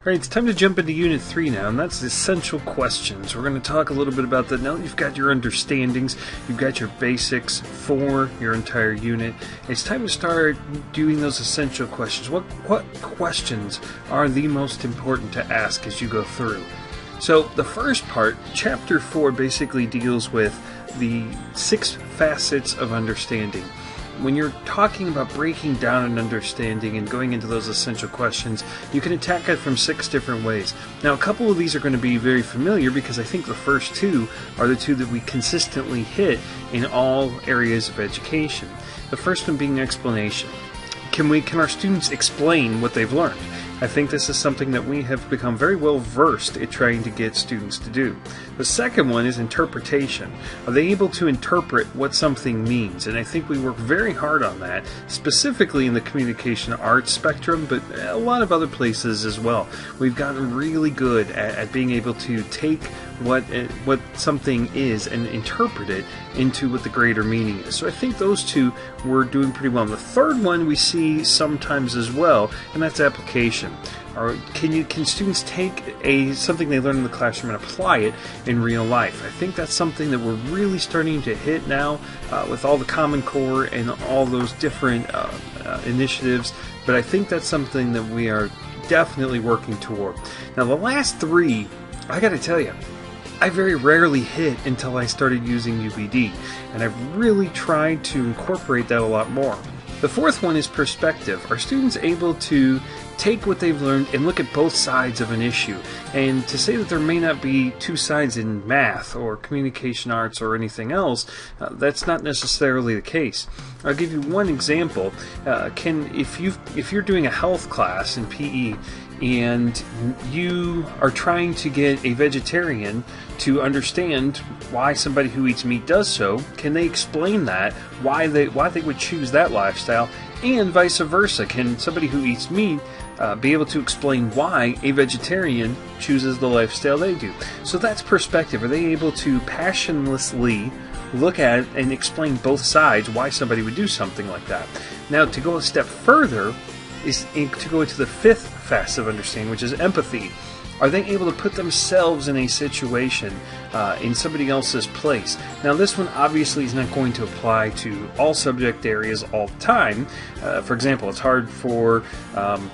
Alright, it's time to jump into Unit 3 now, and that's essential questions. We're going to talk a little bit about that. Now that you've got your understandings, you've got your basics for your entire unit, it's time to start doing those essential questions. What questions are the most important to ask as you go through? So the first part, Chapter 4, basically deals with the 6 facets of understanding. When you're talking about breaking down an understanding and going into those essential questions, you can attack it from 6 different ways. Now, a couple of these are going to be very familiar because I think the first 2 are the 2 that we consistently hit in all areas of education. The first one being explanation. Can our students explain what they've learned? I think this is something that we have become very well versed at trying to get students to do. The second one is interpretation. Are they able to interpret what something means? And I think we work very hard on that, specifically in the communication arts spectrum, but a lot of other places as well. We've gotten really good at being able to take what something is and interpret it into what the greater meaning is. So I think those 2 we're doing pretty well. And the third one we see sometimes as well, and that's application. Or can students take something they learn in the classroom and apply it in real life? I think that's something that we're really starting to hit now with all the Common Core and all those different initiatives. But I think that's something that we are definitely working toward. Now the last 3, I got to tell you, I very rarely hit until I started using UBD, and I've really tried to incorporate that a lot more. The fourth one is perspective. Are students able to take what they've learned and look at both sides of an issue? And to say that there may not be 2 sides in math or communication arts or anything else, that's not necessarily the case. I'll give you one example. If you're doing a health class in PE and you are trying to get a vegetarian to understand why somebody who eats meat does so, can they explain that, why they would choose that lifestyle, and vice versa? Can somebody who eats meat be able to explain why a vegetarian chooses the lifestyle they do? So that's perspective. Are they able to passionlessly look at and explain both sides why somebody would do something like that? Now, to go a step further is to go into the 5th facet of understanding, which is empathy. Are they able to put themselves in a situation in somebody else's place? Now, this one obviously is not going to apply to all subject areas all the time. For example, it's hard for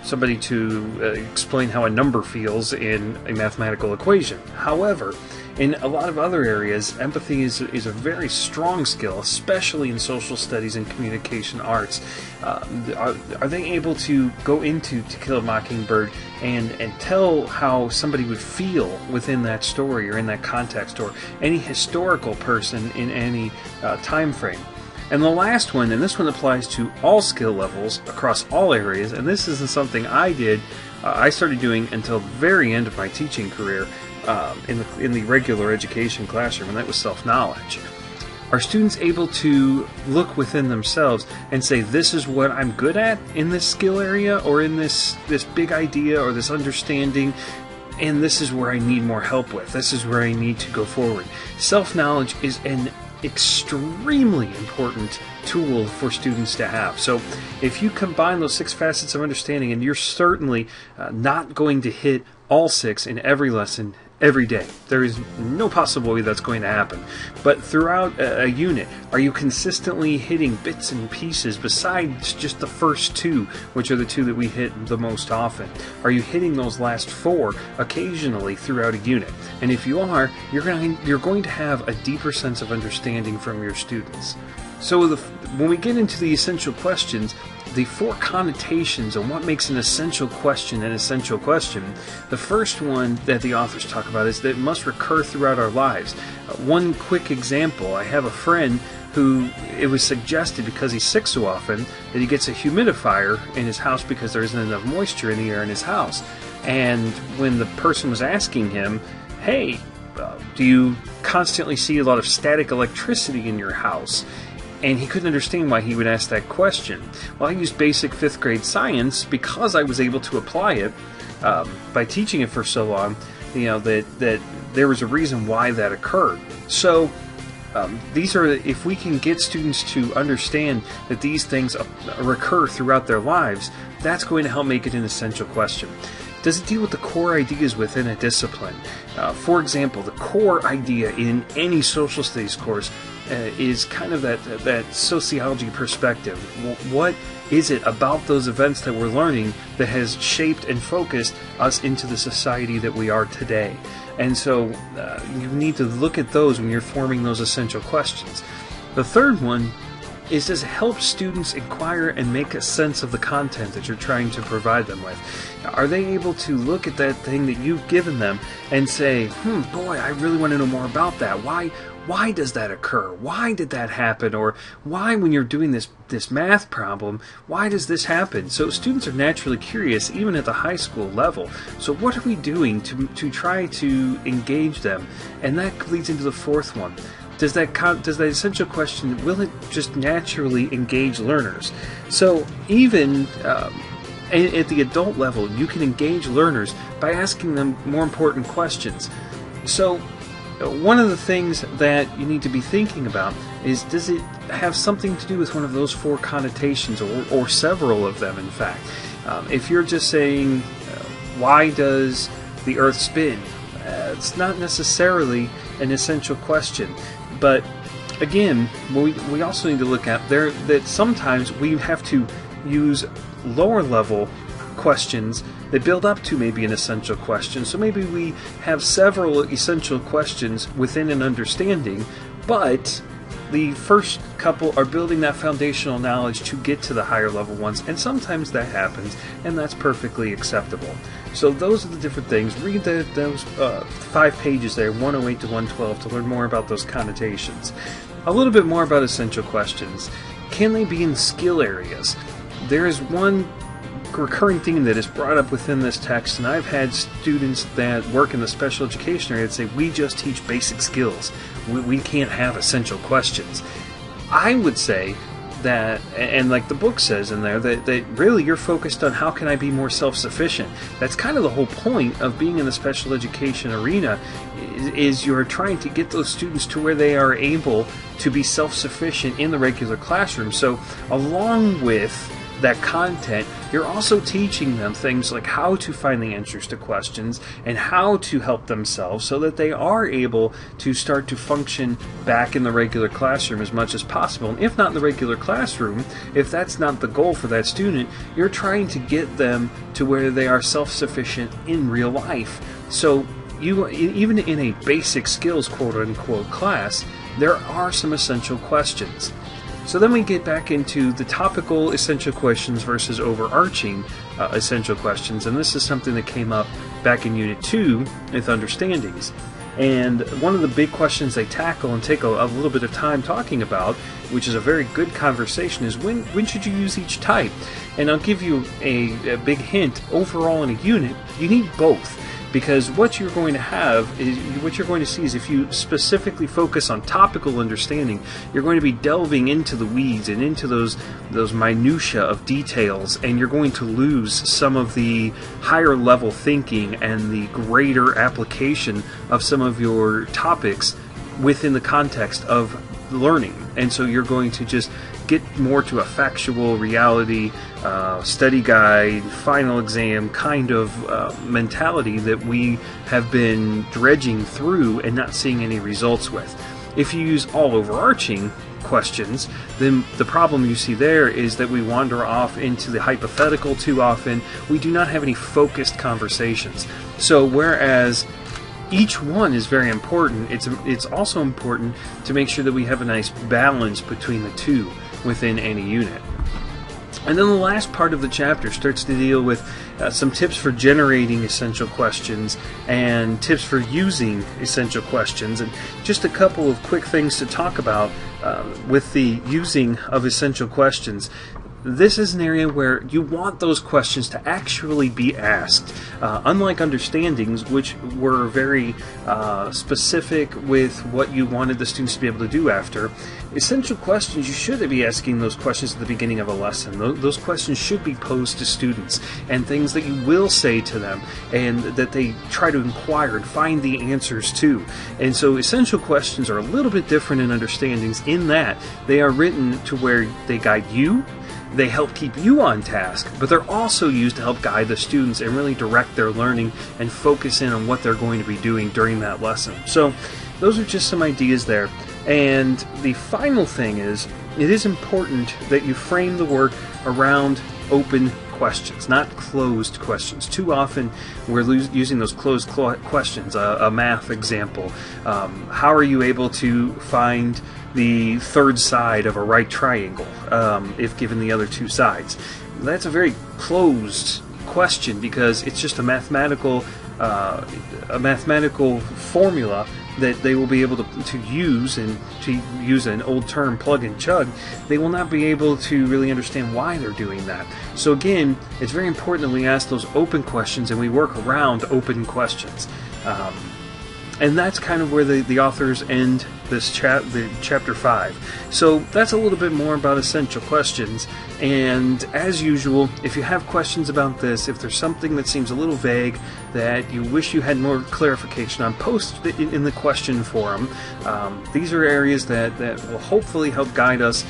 somebody to explain how a number feels in a mathematical equation. However, in a lot of other areas, empathy is a very strong skill, especially in social studies and communication arts. Are they able to go into To Kill a Mockingbird and tell how somebody would feel within that story or in that context, or any historical person in any time frame? And the last one, and this one applies to all skill levels across all areas, and this isn't something I started doing until the very end of my teaching career in the regular education classroom, and that was self-knowledge. Are students able to look within themselves and say, this is what I'm good at in this skill area, or in this big idea or this understanding, and this is where I need more help with, this is where I need to go forward? Self-knowledge is an extremely important tool for students to have. So if you combine those 6 facets of understanding, and you're certainly not going to hit all 6 in every lesson every day. There is no possible way that's going to happen. But throughout a unit, are you consistently hitting bits and pieces besides just the first 2, which are the 2 that we hit the most often? Are you hitting those last 4 occasionally throughout a unit? And if you are, you're going to have a deeper sense of understanding from your students. So when we get into the essential questions, the 4 connotations on what makes an essential question an essential question, the first one that the authors talk about is that it must recur throughout our lives. One quick example, I have a friend who it was suggested, because he's sick so often, that he gets a humidifier in his house because there isn't enough moisture in the air in his house. And when the person was asking him, hey, do you constantly see a lot of static electricity in your house? And he couldn't understand why he would ask that question. Well, I used basic 5th grade science, because I was able to apply it by teaching it for so long, that there was a reason why that occurred. So these are, if we can get students to understand that these things recur throughout their lives, that's going to help make it an essential question. Does it deal with the core ideas within a discipline? For example, the core idea in any social studies course is kind of that sociology perspective. What is it about those events that we're learning that has shaped and focused us into the society that we are today? And so you need to look at those when you're forming those essential questions. The third one is, does it help students inquire and make a sense of the content that you're trying to provide them with? Are they able to look at that thing that you've given them and say, boy, I really want to know more about that. Why does that occur? Why did that happen? Or why, when you're doing this math problem, why does this happen? So students are naturally curious, even at the high school level. So what are we doing to try to engage them? And that leads into the fourth one. Does that essential question, will it just naturally engage learners? So even at the adult level, you can engage learners by asking them more important questions. So one of the things that you need to be thinking about is, does it have something to do with one of those four connotations, or several of them, in fact? If you're just saying, why does the Earth spin? It's not necessarily an essential question. But again, we also need to look at that sometimes we have to use lower level questions that build up to maybe an essential question. So maybe we have several essential questions within an understanding, but the first couple are building that foundational knowledge to get to the higher level ones, and sometimes that happens, and that's perfectly acceptable. So those are the different things. Read those 5 pages there, 108 to 112, to learn more about those connotations. A little bit more about essential questions. Can they be in skill areas? There is one recurring theme that is brought up within this text, and I've had students that work in the special education area that say, we just teach basic skills. We can't have essential questions. I would say that, and like the book says in there, that really you're focused on how can I be more self-sufficient. That's kind of the whole point of being in the special education arena, is you're trying to get those students to where they are able to be self-sufficient in the regular classroom. So along with that content, you're also teaching them things like how to find the answers to questions and how to help themselves so that they are able to start to function back in the regular classroom as much as possible. And if not in the regular classroom, if that's not the goal for that student, you're trying to get them to where they are self-sufficient in real life. So you, even in a basic skills quote-unquote class, there are some essential questions. So then we get back into the topical essential questions versus overarching essential questions, and this is something that came up back in Unit 2 with understandings. And one of the big questions they tackle and take a little bit of time talking about, which is a very good conversation, is when should you use each type? And I'll give you a big hint. Overall in a unit, you need both. Because what you're going to have is, what you're going to see is, if you specifically focus on topical understanding, you're going to be delving into the weeds and into those minutia of details, and you're going to lose some of the higher level thinking and the greater application of some of your topics within the context of learning. And so you're going to just get more to a factual reality, study guide, final exam kind of mentality that we have been dredging through and not seeing any results with. If you use all overarching questions, then the problem you see there is that we wander off into the hypothetical too often. We do not have any focused conversations. So whereas each one is very important, it's also important to make sure that we have a nice balance between the two within any unit. And then the last part of the chapter starts to deal with some tips for generating essential questions and tips for using essential questions, and just a couple of quick things to talk about with the using of essential questions. This is an area where you want those questions to actually be asked. Unlike understandings, which were very specific with what you wanted the students to be able to do after, essential questions, you should be asking those questions at the beginning of a lesson. Those questions should be posed to students, and things that you will say to them, and that they try to inquire and find the answers to. And so essential questions are a little bit different in understandings in that they are written to where they guide you, they help keep you on task, but they're also used to help guide the students and really direct their learning and focus in on what they're going to be doing during that lesson. So those are just some ideas there. And the final thing is, it is important that you frame the work around open questions, not closed questions. Too often we're using those closed questions. A math example. How are you able to find the third side of a right triangle if given the other two sides? That's a very closed question because it's just a mathematical formula that they will be able to use, and to use an old term, plug and chug. They will not be able to really understand why they're doing that. So again, it's very important that we ask those open questions and we work around open questions. And that's kind of where the authors end this chapter 5. So that's a little bit more about essential questions. And as usual, if you have questions about this, if there's something that seems a little vague that you wish you had more clarification on, post it in the question forum. These are areas that will hopefully help guide us,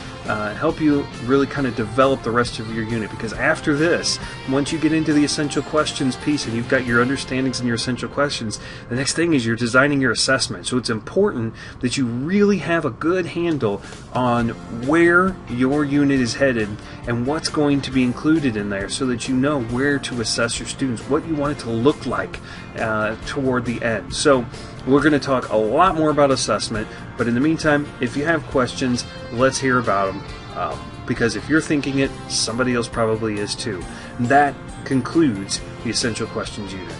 help you really kind of develop the rest of your unit. Because after this, once you get into the essential questions piece and you've got your understandings and your essential questions, the next thing is you're designing your assessment. So it's important that you really have a good handle on where your unit is headed and what's going to be included in there, so that you know where to assess your students, what you want it to look like toward the end. So we're going to talk a lot more about assessment, but in the meantime, if you have questions, let's hear about them, because if you're thinking it, somebody else probably is too. And that concludes the Essential Questions unit.